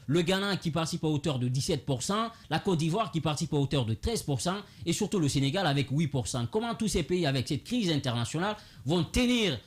le Ghana qui participe à hauteur de 17%, la Côte d'Ivoire qui participe à hauteur de 13% et surtout le Sénégal avec 8%. Comment tous ces pays avec cette crise internationale vont tenir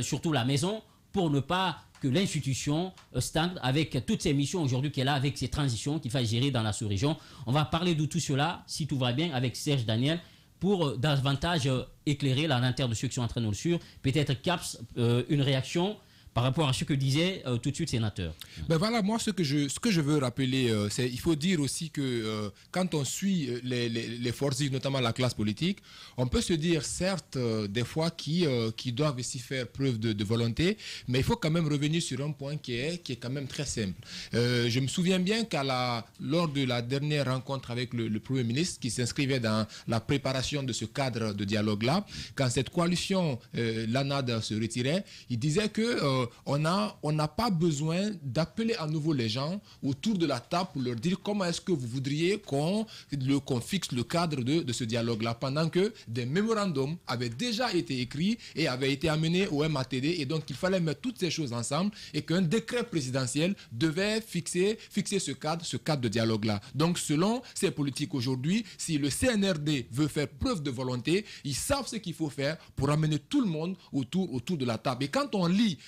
surtout la maison pour ne pas que l'institution stagne avec toutes ces missions aujourd'hui qu'elle a, avec ces transitions qu'il faut gérer dans la sous-région. On va parler de tout cela, si tout va bien, avec Serge Daniel, pour davantage éclairer la lanterne de ceux qui sont en train de nous le suivre. Peut-être Caps, une réaction par rapport à ce que disait tout de suite le sénateur. Ben voilà, moi, ce que je veux rappeler, c'est il faut dire aussi que quand on suit les forces, notamment la classe politique, on peut se dire, certes, des fois, qui doivent aussi faire preuve de volonté, mais il faut quand même revenir sur un point qui est quand même très simple. Je me souviens bien lors de la dernière rencontre avec le Premier ministre, qui s'inscrivait dans la préparation de ce cadre de dialogue-là, quand cette coalition, l'ANAD, se retirait, il disait que on n'a pas besoin d'appeler à nouveau les gens autour de la table pour leur dire comment est-ce que vous voudriez qu'on fixe le cadre de ce dialogue-là, pendant que des mémorandums avaient déjà été écrits et avaient été amenés au MATD, et donc il fallait mettre toutes ces choses ensemble et qu'un décret présidentiel devait fixer ce cadre de dialogue-là. Donc selon ces politiques aujourd'hui, si le CNRD veut faire preuve de volonté, ils savent ce qu'il faut faire pour amener tout le monde autour de la table. Et quand on lit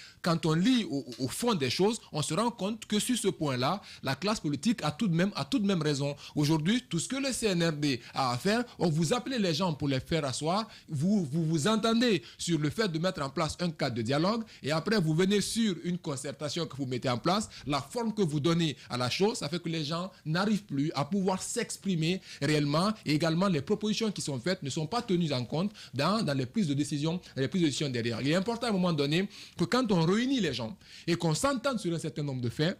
au fond des choses, on se rend compte que sur ce point-là, la classe politique a tout de même raison. Aujourd'hui, tout ce que le CNRD a à faire, on vous appelez les gens pour les faire asseoir, vous entendez sur le fait de mettre en place un cadre de dialogue, et après vous venez sur une concertation que vous mettez en place, la forme que vous donnez à la chose, ça fait que les gens n'arrivent plus à pouvoir s'exprimer réellement, et également les propositions qui sont faites ne sont pas tenues en compte dans les prises de décision derrière. Il est important à un moment donné que quand on réunit les gens et qu'on s'entende sur un certain nombre de faits,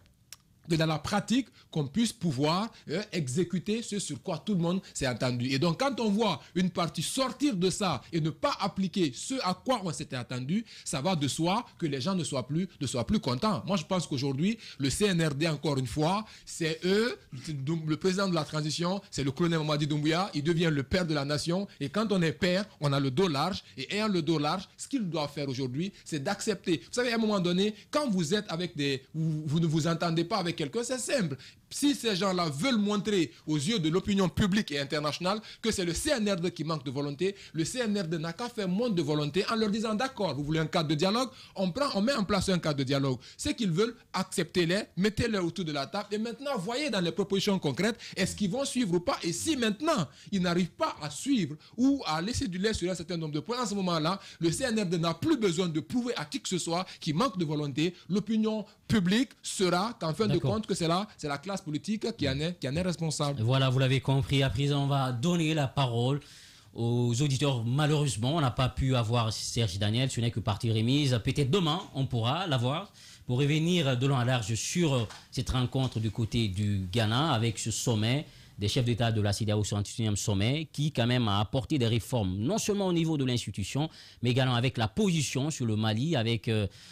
que dans la pratique, qu'on puisse pouvoir exécuter ce sur quoi tout le monde s'est entendu. Et donc, quand on voit une partie sortir de ça et ne pas appliquer ce à quoi on s'était attendu, ça va de soi que les gens ne soient plus contents. Moi, je pense qu'aujourd'hui, le CNRD, encore une fois, c'est eux, le président de la transition, c'est le colonel Mamadi Doumbouya, il devient le père de la nation. Et quand on est père, on a le dos large. Et ayant le dos large, ce qu'il doit faire aujourd'hui, c'est d'accepter. Vous savez, à un moment donné, quand vous êtes avec vous ne vous entendez pas avec quelqu'un, c'est simple. Si ces gens-là veulent montrer aux yeux de l'opinion publique et internationale que c'est le CNRD qui manque de volonté, le CNRD n'a qu'à faire montre de volonté en leur disant d'accord, vous voulez un cadre de dialogue, on met en place un cadre de dialogue. Ce qu'ils veulent, acceptez-les, mettez-les autour de la table et maintenant voyez dans les propositions concrètes, est-ce qu'ils vont suivre ou pas. Et si maintenant ils n'arrivent pas à suivre ou à laisser du lait sur un certain nombre de points, à ce moment-là, le CNRD n'a plus besoin de prouver à qui que ce soit qu'il manque de volonté. L'opinion publique sera qu'en fin de compte que c'est la classe politique qui en est responsable. Voilà, vous l'avez compris. À présent, on va donner la parole aux auditeurs. Malheureusement, on n'a pas pu avoir Serge Daniel, ce n'est que partie remise. Peut-être demain, on pourra l'avoir pour revenir de long en large sur cette rencontre du côté du Ghana avec ce sommet des chefs d'État de la CEDEAO, 61e sommet, qui quand même a apporté des réformes, non seulement au niveau de l'institution, mais également avec la position sur le Mali, avec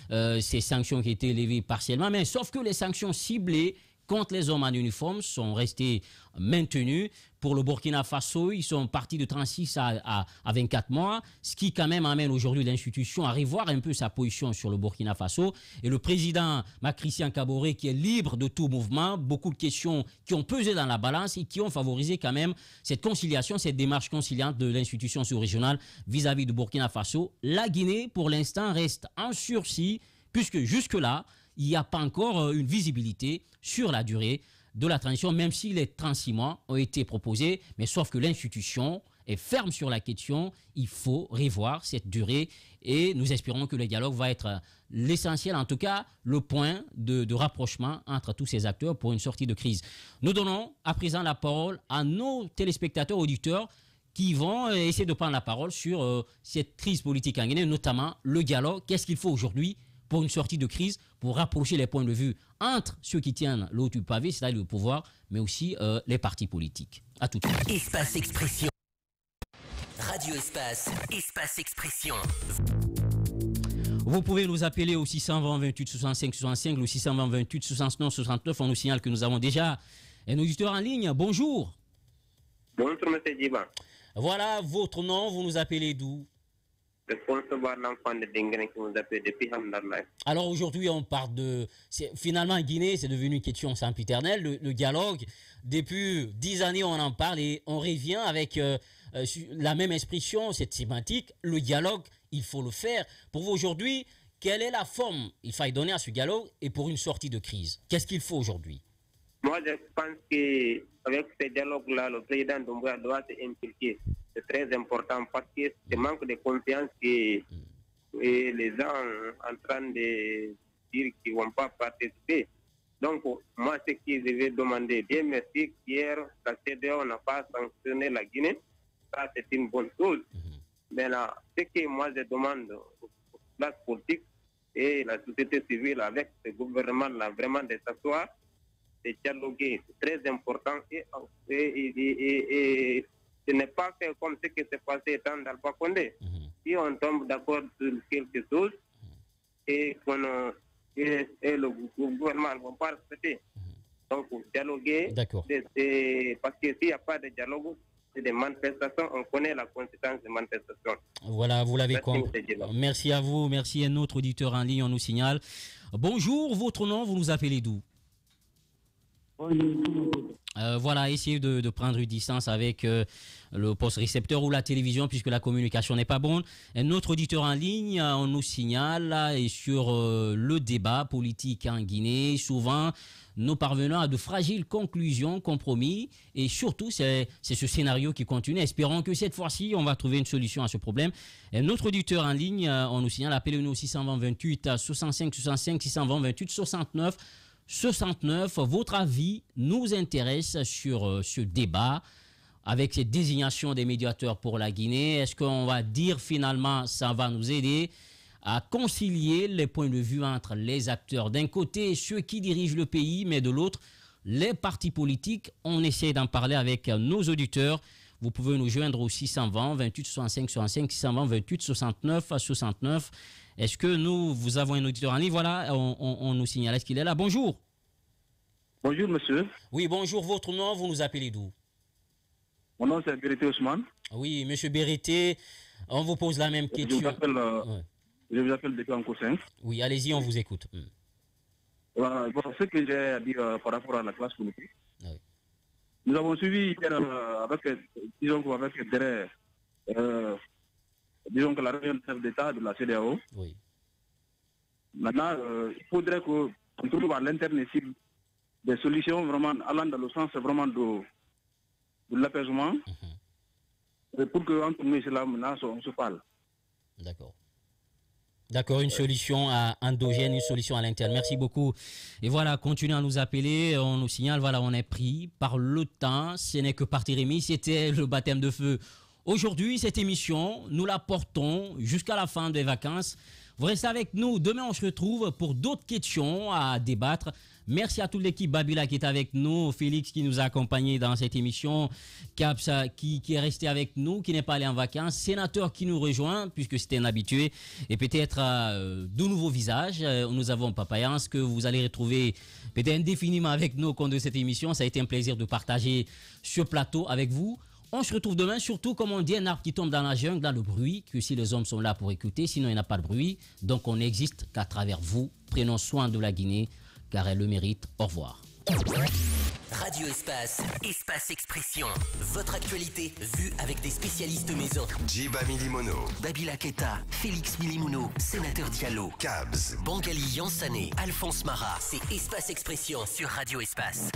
ces sanctions qui étaient levées partiellement, mais sauf que les sanctions ciblées contre les hommes en uniforme sont restées maintenues. Pour le Burkina Faso, ils sont partis de 36 à 24 mois, ce qui quand même amène aujourd'hui l'institution à revoir un peu sa position sur le Burkina Faso. Et le président Christian Kaboré, qui est libre de tout mouvement, beaucoup de questions qui ont pesé dans la balance et qui ont favorisé quand même cette conciliation, cette démarche conciliante de l'institution sous-régionale vis-à-vis du Burkina Faso. La Guinée, pour l'instant, reste en sursis, puisque jusque-là, il n'y a pas encore une visibilité sur la durée de la transition, même si les 36 mois ont été proposés, mais sauf que l'institution est ferme sur la question, il faut revoir cette durée et nous espérons que le dialogue va être l'essentiel, en tout cas le point de rapprochement entre tous ces acteurs pour une sortie de crise. Nous donnons à présent la parole à nos téléspectateurs, auditeurs, qui vont essayer de prendre la parole sur cette crise politique en Guinée, notamment le dialogue. Qu'est-ce qu'il faut aujourd'hui pour une sortie de crise, pour rapprocher les points de vue entre ceux qui tiennent le haut du pavé, c'est-à-dire le pouvoir, mais aussi les partis politiques. À tout de suite. Espace Expression. Radio Espace. Espace Expression. Vous pouvez nous appeler au 620 28 65 65, le 620 28 69 69. On nous signale que nous avons déjà un auditeur en ligne. Bonjour. Bonjour, M. Djiba. Voilà votre nom, vous nous appelez d'où? Alors aujourd'hui, on parle de... Finalement, Guinée, c'est devenu une question sempiternelle. Le dialogue, depuis 10 années, on en parle et on revient avec la même expression, cette sémantique. Le dialogue, il faut le faire. Pour vous aujourd'hui, quelle est la forme il faille donner à ce dialogue et pour une sortie de crise? Qu'est-ce qu'il faut aujourd'hui? Moi, je pense qu'avec ce dialogue-là, le président Doumbouya doit s'impliquer. C'est très important parce que ce manque de confiance que les gens sont en train de dire qu'ils ne vont pas participer. Donc, moi, ce que je vais demander, Dieu merci, qu'hier, la CEDEAO n'a pas sanctionné la Guinée. Ça, c'est une bonne chose. Mais là, ce que moi, je demande aux classes politiques et la société civile avec ce gouvernement-là, vraiment de s'asseoir, de dialoguer, c'est très important. Et ce n'est pas fait comme ce qui s'est passé dans Alpha Condé. Si on tombe d'accord sur quelque chose et le gouvernement ne va pas respecter, donc dialoguer, parce que s'il n'y a pas de dialogue, c'est des manifestations, on connaît la conséquence des manifestations. Voilà, vous l'avez compris. Merci à vous, merci à notre auditeur en ligne, on nous signale. Bonjour, votre nom, vous nous appelez d'où? Voilà, essayez de prendre une distance avec le poste récepteur ou la télévision puisque la communication n'est pas bonne. Un autre auditeur en ligne, on nous signale là, et sur le débat politique en Guinée. Souvent, nous parvenons à de fragiles conclusions, compromis et surtout, c'est ce scénario qui continue. Espérons que cette fois-ci, on va trouver une solution à ce problème. Un autre auditeur en ligne, on nous signale, appelez-nous au 620 28 65 65 620 28 69 69, votre avis nous intéresse sur ce débat avec cette désignation des médiateurs pour la Guinée. Est-ce qu'on va dire finalement ça va nous aider à concilier les points de vue entre les acteurs d'un côté, ceux qui dirigent le pays, mais de l'autre, les partis politiques? On essaie d'en parler avec nos auditeurs. Vous pouvez nous joindre au 620 28 65 65 620 28 69 69. Est-ce que vous avons un auditeur en ligne? Voilà, on nous signale. Est-ce qu'il est là? Bonjour. Bonjour, monsieur. Oui, bonjour. Votre nom, vous nous appelez d'où? Mon nom, c'est Berité Ousmane. Oui, monsieur Berité, on vous pose la même question. Je vous appelle depuis en Coussin. Oui, allez-y, on vous écoute. Voilà, bon, ce que j'ai à dire par rapport à la classe politique. Oui. Nous avons suivi avec intérêt, disons que la réunion du chef d'État de la CEDEAO. Oui. Maintenant, il faudrait qu'on trouve à l'interne des solutions vraiment allant dans le sens vraiment de l'apaisement. Pour qu'entre nous et cela, maintenant, on se parle. D'accord. D'accord, une solution endogène, une solution à l'interne. Merci beaucoup. Et voilà, continuez à nous appeler. On nous signale, voilà, on est pris par le temps. Ce n'est que partie remise. C'était le baptême de feu. Aujourd'hui, cette émission, nous la portons jusqu'à la fin des vacances. Vous restez avec nous. Demain, on se retrouve pour d'autres questions à débattre. Merci à toute l'équipe Babila qui est avec nous, Félix qui nous a accompagnés dans cette émission, Capsa qui est resté avec nous, qui n'est pas allé en vacances, Sénateur qui nous rejoint puisque c'était un habitué, et peut-être de nouveaux visages. Nous avons Papayans que vous allez retrouver peut-être indéfiniment avec nous au cours de cette émission. Ça a été un plaisir de partager ce plateau avec vous. On se retrouve demain, surtout comme on dit, un arbre qui tombe dans la jungle, dans le bruit, que si les hommes sont là pour écouter, sinon il n'y a pas de bruit. Donc on n'existe qu'à travers vous. Prenons soin de la Guinée, car elle le mérite. Au revoir. Radio Espace, Espace Expression. Votre actualité vue avec des spécialistes maison. Djiba Milimono, Babila Keita, Félix Milimouno, Sénateur Diallo, Kabs, Bangali Yansané, Alphonse Marat. C'est Espace Expression sur Radio Espace.